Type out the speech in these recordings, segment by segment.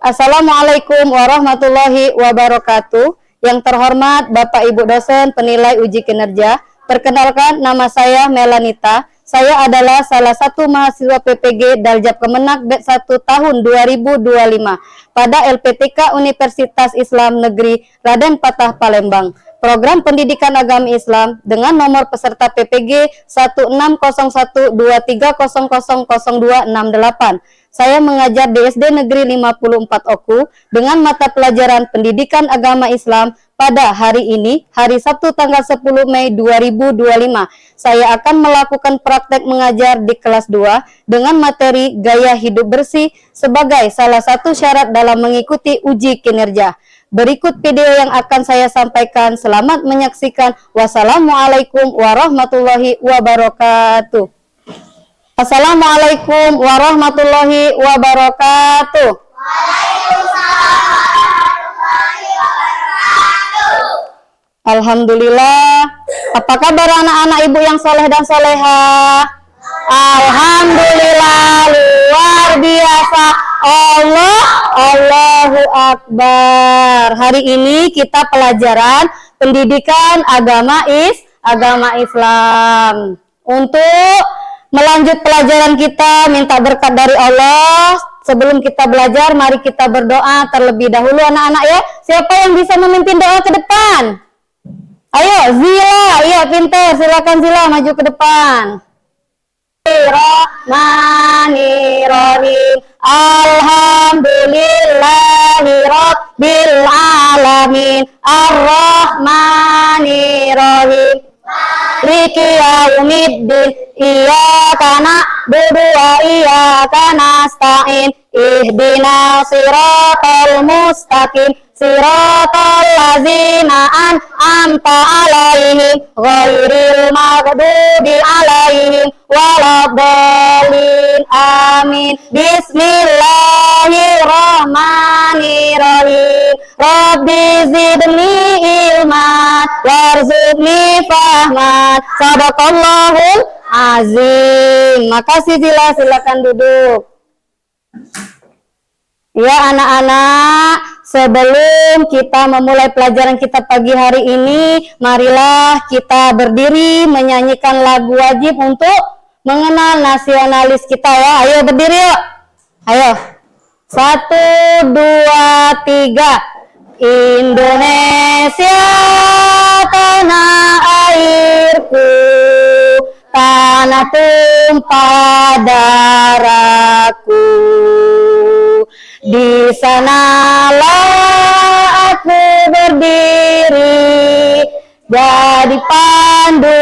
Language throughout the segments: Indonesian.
Assalamualaikum warahmatullahi wabarakatuh. Yang terhormat Bapak Ibu dosen penilai uji kinerja, perkenalkan nama saya Melanita. Saya adalah salah satu mahasiswa PPG Daljab Kemenak B1 tahun 2025 pada LPTK Universitas Islam Negeri Raden Patah Palembang. Program Pendidikan Agama Islam dengan nomor peserta PPG 160123000268. Saya mengajar di SD Negeri 54 Oku dengan mata pelajaran Pendidikan Agama Islam pada hari ini, hari Sabtu tanggal 10 Mei 2025. Saya akan melakukan praktek mengajar di kelas 2 dengan materi Gaya Hidup Bersih sebagai salah satu syarat dalam mengikuti uji kinerja. Berikut video yang akan saya sampaikan. Selamat menyaksikan. Wassalamualaikum warahmatullahi wabarakatuh. Assalamualaikum warahmatullahi wabarakatuh. Waalaikumsalam warahmatullahi wabarakatuh. Alhamdulillah. Apa kabar anak-anak ibu yang soleh dan soleha? Alhamdulillah, luar biasa. Allahu Akbar. Hari ini kita pelajaran pendidikan agama Islam. Untuk melanjut pelajaran kita, minta berkat dari Allah. Sebelum kita belajar, mari kita berdoa terlebih dahulu anak-anak ya. Siapa yang bisa memimpin doa ke depan? Ayo, Zila. Iya, pintar. Silakan Zila maju ke depan. Bismillahirrahmanirrahim. Alhamdulillahi rabbil alamin. Ar-Rahmanirrahim. Maliki yaumiddin. Iyyaka na'budu wa iyyaka nasta'in. Ihdinas siratal mustaqim. Siratal ladzina an'amta 'alaihim ghairil maghdubi 'alaihim waladdallin. Amin. Bismillahirrahmanirrahim. Rabbi zidni ilman warzuqni fahman. Sadaqallahul azim. Makasih Zila, silakan duduk. Ya anak-anak, sebelum kita memulai pelajaran kita pagi hari ini, marilah kita berdiri menyanyikan lagu wajib untuk mengenal nasionalis kita ya. Ayo berdiri yuk. Ayo. 1, 2, 3. Indonesia tanah airku, tanah tumpah darahku. Di sanalah aku berdiri, jadi pandu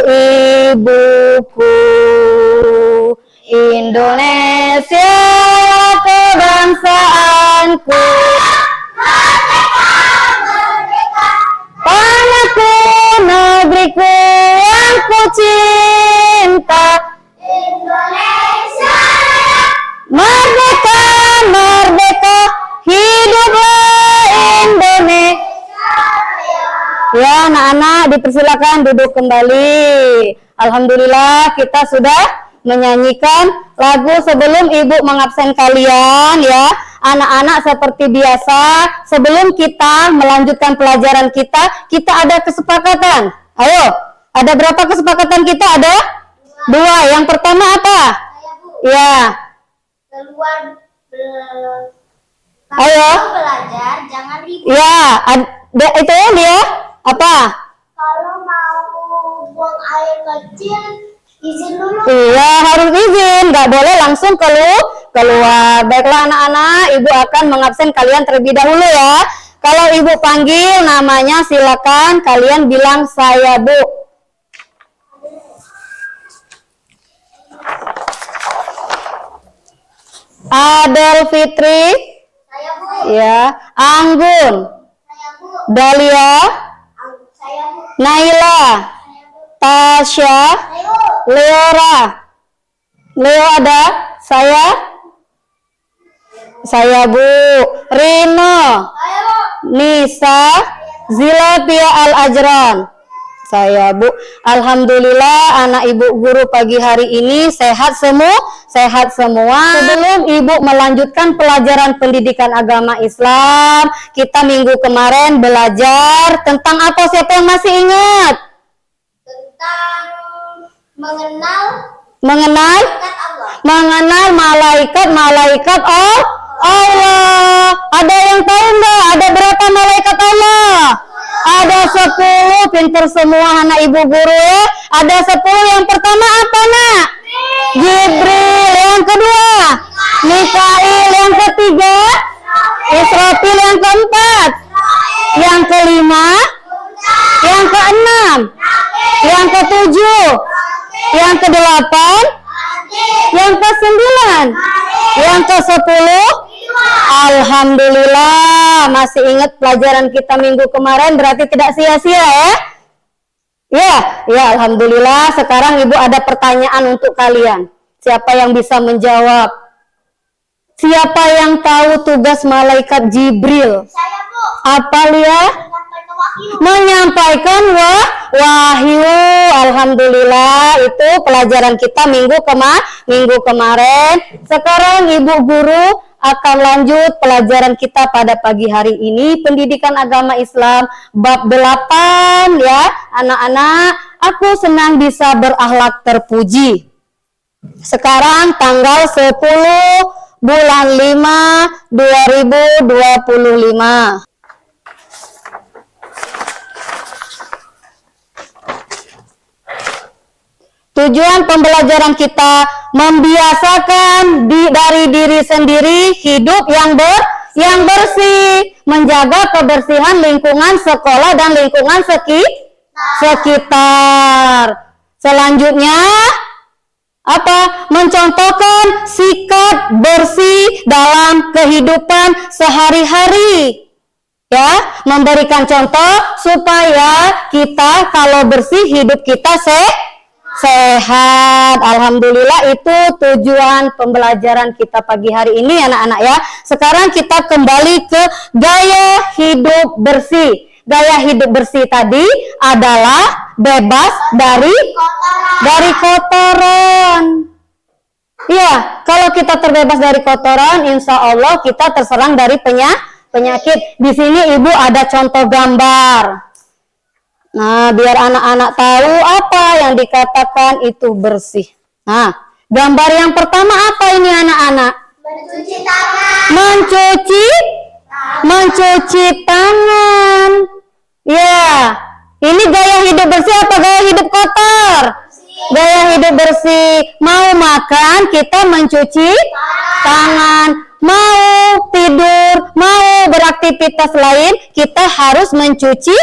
ibuku. Indonesia kebangsaanku, tanahku, negeriku yang ku cinta. Indonesia Merdeka, merdeka, hiduplah Indonesia. Ya anak-anak, dipersilakan duduk kembali. Alhamdulillah kita sudah menyanyikan lagu sebelum ibu mengabsen kalian ya. Anak-anak seperti biasa, sebelum kita melanjutkan pelajaran kita ada kesepakatan. Ayo, ada berapa kesepakatan kita? Ada 2. Yang pertama apa? Ya. keluar Ayo. belajar jangan ribut. Ya, itu ya dia. Apa? Kalau mau buang air kecil izin dulu. Iya, harus izin. Nggak boleh langsung keluar. Baiklah anak-anak, ibu akan mengabsen kalian terlebih dahulu ya. Kalau ibu panggil namanya, silakan kalian bilang saya Bu. Adel Fitri. Saya Bu. Ya. Anggun. Saya Bu. Dahlia. Saya Bu. Naila. Saya Bu. Tasya. Saya Bu. Leora. Leo ada? Saya Bu. Rino. Saya Bu. Nisa. Zila Pia Al Ajran. saya, Bu. Alhamdulillah anak Ibu guru pagi hari ini sehat semua, sehat semua. Sebelum Ibu melanjutkan pelajaran pendidikan agama Islam, kita minggu kemarin belajar tentang apa? Siapa yang masih ingat? Tentang mengenal Mengenal Allah. mengenal malaikat Allah. Ada yang tahu nggak? Ada berapa malaikat Allah? Ada 10. Pinter semua anak Ibu guru ya. Ada 10. Yang pertama apa, Nak? Jibril. Yang kedua Mikail. Yang ketiga Israfil. Yang keempat, yang kelima, yang keenam, yang ketujuh, yang kedelapan, yang kesembilan, yang kesepuluh. Alhamdulillah masih ingat pelajaran kita minggu kemarin, berarti tidak sia-sia ya. Ya, alhamdulillah. Sekarang Ibu ada pertanyaan untuk kalian. Siapa yang bisa menjawab? Siapa yang tahu tugas malaikat Jibril? Saya, Bu. Apa Lia? Menyampaikan wahyu. Menyampaikan wahyu. Alhamdulillah, itu pelajaran kita minggu kemarin. Sekarang Ibu guru akan lanjut pelajaran kita pada pagi hari ini, pendidikan agama Islam bab 8 ya. Anak-anak, aku senang bisa berakhlak terpuji. Sekarang tanggal 10 bulan 5 2025. Tujuan pembelajaran kita membiasakan dari diri sendiri hidup yang bersih, menjaga kebersihan lingkungan sekolah dan lingkungan sekitar. Selanjutnya apa? Mencontohkan sikap bersih dalam kehidupan sehari-hari. Ya, memberikan contoh supaya kita kalau bersih hidup kita sehat. Alhamdulillah, itu tujuan pembelajaran kita pagi hari ini anak-anak ya. Sekarang kita kembali ke gaya hidup bersih. Gaya hidup bersih tadi adalah bebas dari kotoran. Iya, kalau kita terbebas dari kotoran, insya Allah kita terserang dari penyakit. Di sini Ibu ada contoh gambar. Nah, biar anak-anak tahu apa yang dikatakan itu bersih. Nah, gambar yang pertama apa ini anak-anak? Mencuci tangan. Mencuci tangan. Ya, ini gaya hidup bersih apa gaya hidup kotor? Gaya hidup bersih. Mau makan, kita mencuci tangan. Mau tidur, mau beraktivitas lain, kita harus mencuci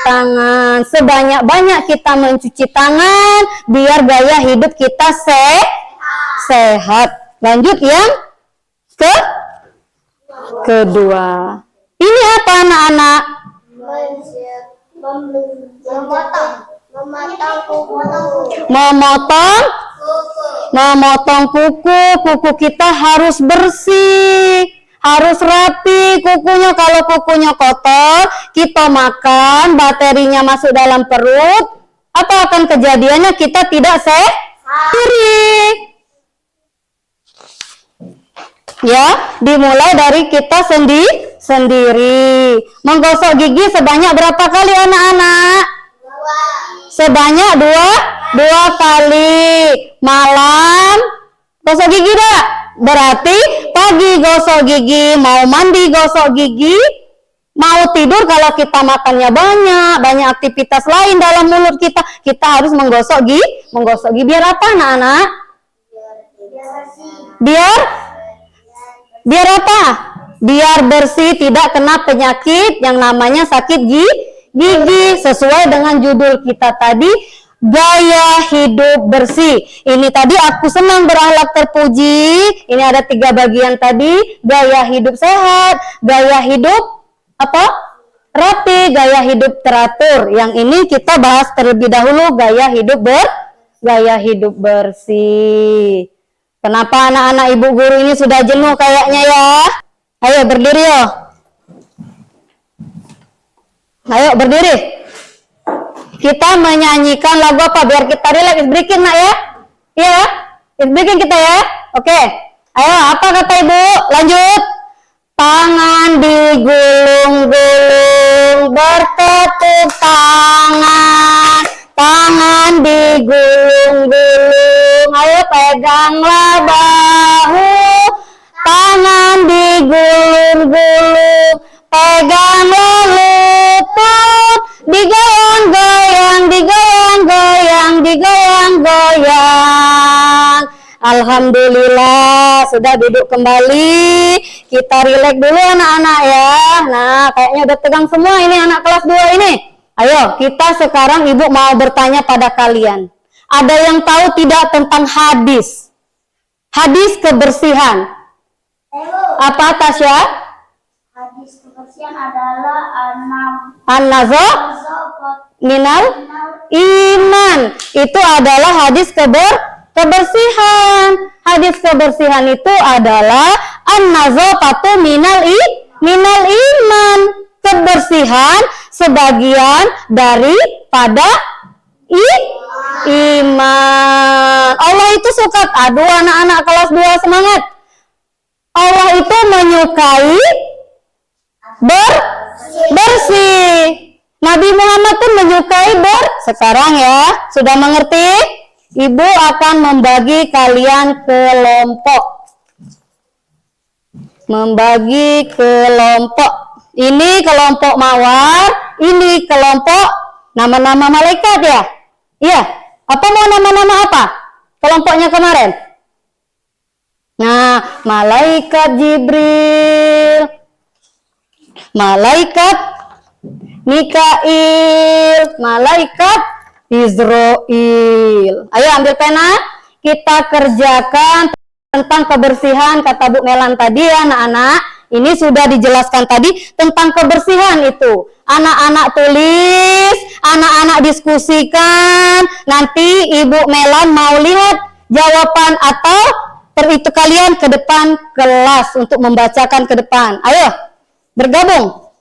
tangan. Sebanyak-banyak kita mencuci tangan, biar gaya hidup kita sehat. Lanjut yang kedua. Ini apa anak-anak? Memotong kuku. Kuku kita harus bersih, harus rapi kukunya. Kalau kukunya kotor, kita makan, baterinya masuk dalam perut, apa akan kejadiannya? Kita tidak sehat. Ya, dimulai dari kita sendiri. Menggosok gigi sebanyak berapa kali anak-anak? Sebanyak dua kali. Malam gosok gigi dah. Berarti pagi gosok gigi, mau mandi gosok gigi, mau tidur kalau kita makannya banyak aktivitas lain dalam mulut kita harus menggosok gigi. Biar apa anak-anak? Biar apa? Biar bersih, tidak kena penyakit yang namanya sakit gigi. Sesuai dengan judul kita tadi, gaya hidup bersih. Ini tadi aku senang berakhlak terpuji. Ini ada 3 bagian tadi. Gaya hidup sehat, gaya hidup rapi, gaya hidup teratur. Yang ini kita bahas terlebih dahulu gaya hidup bersih. Kenapa anak-anak Ibu guru ini sudah jenuh kayaknya ya? Ayo berdiri yo. Ayo berdiri. Kita menyanyikan lagu apa biar kita relax? Is breaking nak ya? Iya, is breaking kita ya. Oke. Ayo, apa kata ibu? Lanjut. Tangan digulung-gulung, bertepuk tangan. Tangan digulung-gulung, ayo peganglah bahu. Tangan digulung-gulung, peganglah lutut. Digoyang-goyang, digoyang-goyang, digoyang-goyang. Alhamdulillah, sudah duduk kembali. Kita rileks dulu anak-anak ya. Nah, kayaknya udah tegang semua ini anak kelas 2 ini. Ayo, kita sekarang ibu mau bertanya pada kalian. Ada yang tahu tidak tentang hadis? Hadis kebersihan. Apa Tasya? Hadis kebersihan adalah An-nazo minal iman. Itu adalah hadis kebersihan. Hadis kebersihan itu adalah an-nazafatu minal iman. Kebersihan sebagian daripada iman. Allah itu suka, aduh anak-anak kelas 2 semangat. Allah itu menyukai bersih. Nabi Muhammad pun menyukai sekarang ya, sudah mengerti? Ibu akan membagi kalian kelompok. Membagi kelompok. Ini kelompok mawar, ini kelompok nama-nama malaikat ya? Iya. Apa mau nama-nama apa? Kelompoknya kemarin. Nah, malaikat Jibril, malaikat Mikail, malaikat Israel. Ayo ambil pena, kita kerjakan tentang kebersihan kata Bu Melan tadi ya anak-anak. Ini sudah dijelaskan tadi tentang kebersihan itu. Anak-anak tulis, anak-anak diskusikan. Nanti Ibu Melan mau lihat jawaban atau itu kalian ke depan kelas untuk membacakan ke depan. Ayo, bergabung.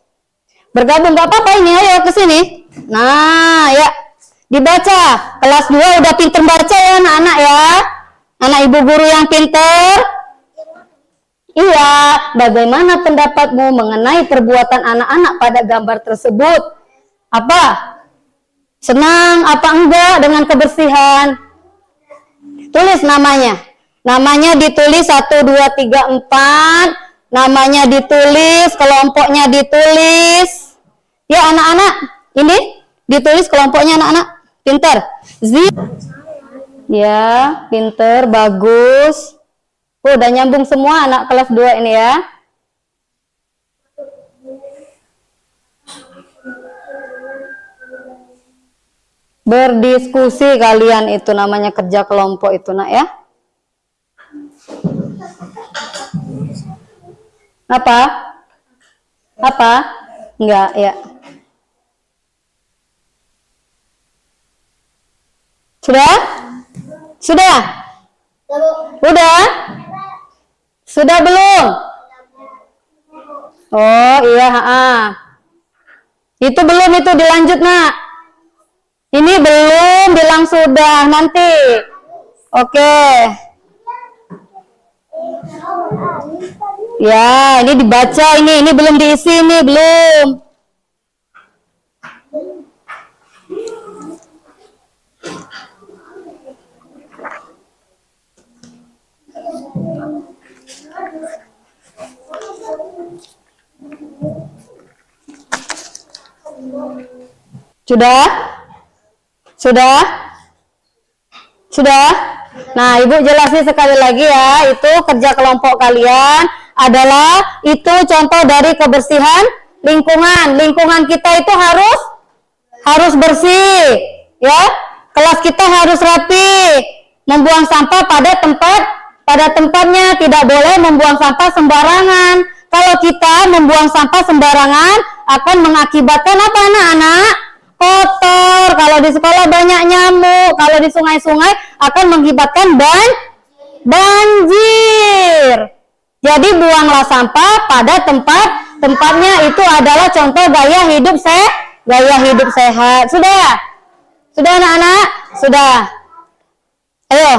Bergabung gak apa-apa ini, ayo ke sini. Nah, ya. Dibaca. Kelas 2 udah pinter baca ya anak-anak ya. Anak ibu guru yang pinter. Iya, bagaimana pendapatmu mengenai perbuatan anak-anak pada gambar tersebut? Apa? Senang apa enggak dengan kebersihan? Tulis namanya. Namanya ditulis 1, 2, 3, 4. Namanya ditulis, kelompoknya ditulis. Ya anak-anak, ini ditulis kelompoknya anak-anak. Pinter. Ya, pinter, bagus. Udah nyambung semua anak kelas 2 ini ya. Berdiskusi kalian itu namanya kerja kelompok itu nak ya. Apa? Apa? Enggak ya. Sudah? Sudah? Udah? Sudah belum? Oh iya, itu belum, itu dilanjut nak. Ini belum, bilang sudah nanti. Oke. Ya, ini dibaca ini belum diisi ini belum. Sudah? Sudah? Sudah? Nah, Ibu jelasin sekali lagi ya, itu kerja kelompok kalian adalah itu contoh dari kebersihan lingkungan. Lingkungan kita itu harus bersih, ya. Kelas kita harus rapi, membuang sampah pada tempatnya, tidak boleh membuang sampah sembarangan. Kalau kita membuang sampah sembarangan akan mengakibatkan apa anak-anak? Kotor, kalau di sekolah banyak nyamuk, kalau di sungai-sungai akan mengakibatkan banjir. Jadi buanglah sampah pada tempatnya, itu adalah contoh gaya hidup sehat. Sudah? Sudah anak-anak? Sudah. Ayo.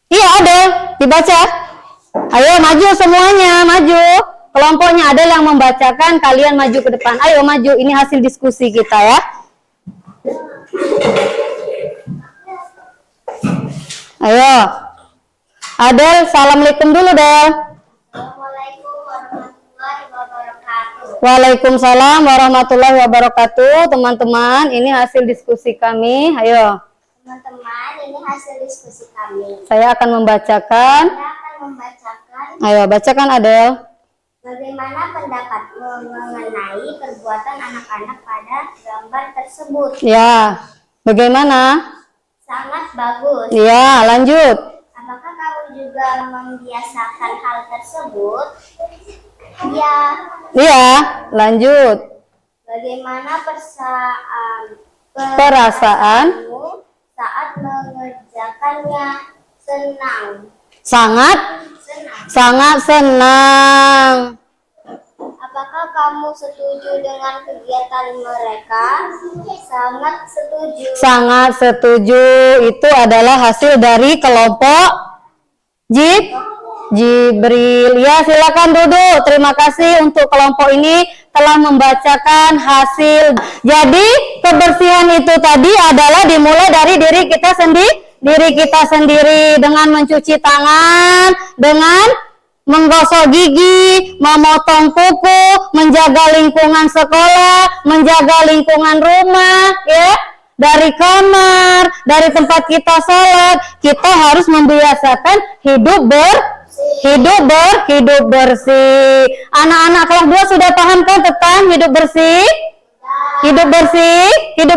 Iya Adel, dibaca. Ayo maju semuanya, maju. Kelompoknya Adel yang membacakan, kalian maju ke depan. Ayo maju, ini hasil diskusi kita ya. Ayo. Adel, assalamualaikum dulu Del. Assalamualaikum warahmatullahi wabarakatuh. Waalaikumsalam warahmatullahi wabarakatuh. Teman-teman, ini hasil diskusi kami. Ayo. Teman-teman, ini hasil diskusi kami. Saya akan membacakan. Saya akan membacakan Ayo, bacakan Adel. bagaimana pendapatmu mengenai perbuatan anak-anak pada gambar tersebut. Ya, bagaimana? Sangat bagus. Ya, lanjut. Apakah kamu juga membiasakan hal tersebut? Ya. Iya, lanjut. Bagaimana Perasaanmu saat mengerjakannya? Senang. Sangat Senang. senang. Apakah kamu setuju dengan kegiatan mereka? Sangat setuju. Sangat setuju. Itu adalah hasil dari kelompok Jibril. Ya, silakan duduk. Terima kasih untuk kelompok ini telah membacakan hasil. Jadi, kebersihan itu tadi adalah dimulai dari diri kita sendiri dengan mencuci tangan, dengan menggosok gigi, memotong kuku, menjaga lingkungan sekolah, menjaga lingkungan rumah, ya. Dari kamar, dari tempat kita sholat, kita harus membiasakan hidup bersih. Anak-anak kelas 2 sudah paham kan tentang hidup bersih? Hidup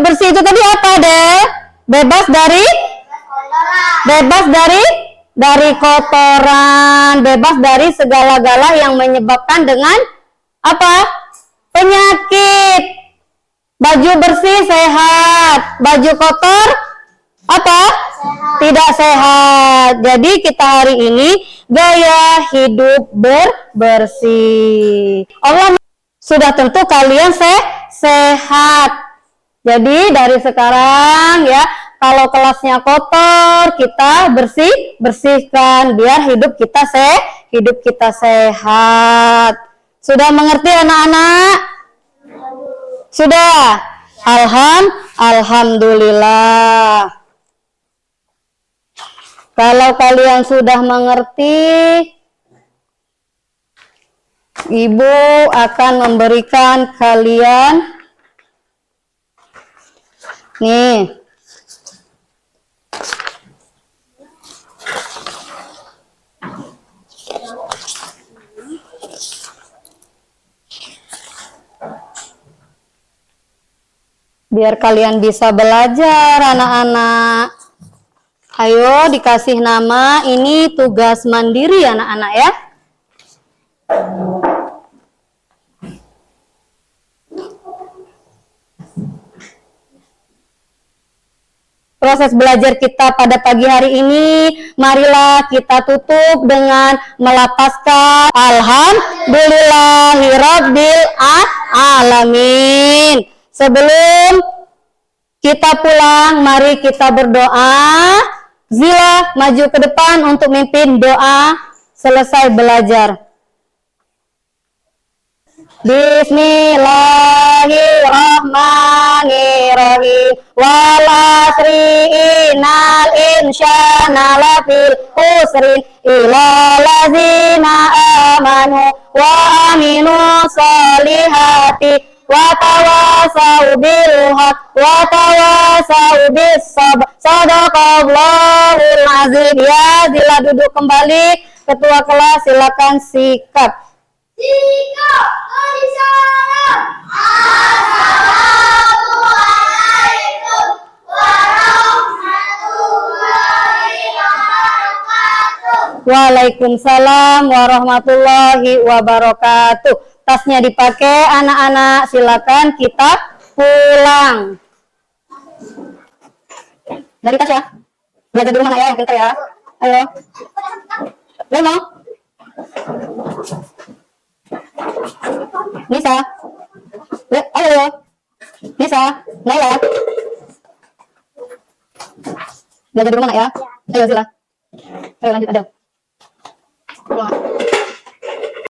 bersih itu tadi apa deh? Bebas dari kotoran, bebas dari segala-gala yang menyebabkan dengan apa? Penyakit. Baju bersih sehat, baju kotor apa? Tidak sehat. Jadi kita hari ini gaya hidup bersih. Allah sudah tentu kalian sehat. Jadi dari sekarang ya, kalau kelasnya kotor, kita bersihkan biar hidup kita sehat. Sudah mengerti anak-anak? Sudah. Alhamdulillah. Kalau kalian sudah mengerti, Ibu akan memberikan kalian nih. Biar kalian bisa belajar anak-anak. Ayo dikasih nama, ini tugas mandiri anak-anak ya. Proses belajar kita pada pagi hari ini, marilah kita tutup dengan melapaskan Alhamdulillahirabbil alamin. Sebelum kita pulang, mari kita berdoa. Zila, maju ke depan untuk mimpin doa selesai belajar. Bismillahirrahmanirrahim. Wal asri innal insana lafil khusrin illa allazina amanu wa aminu solihati wa tawasau bil haq wa tawasau bis sabr. Sadaqallahul azim. Ya, Zila duduk kembali. Ketua kelas silakan sikap. Assalamualaikum warahmatullahi wabarakatuh. Waalaikumsalam warahmatullahi wabarakatuh. Tasnya dipakai anak-anak, silakan kita pulang. Dari tas ya. Belajar di rumah ya, yang pintar ya. Ayo. Lemo. Nisa. Ayo. Nisa, Naila. Belajar di rumah nak ya. Ayo Zila. Ayo lanjut Adel.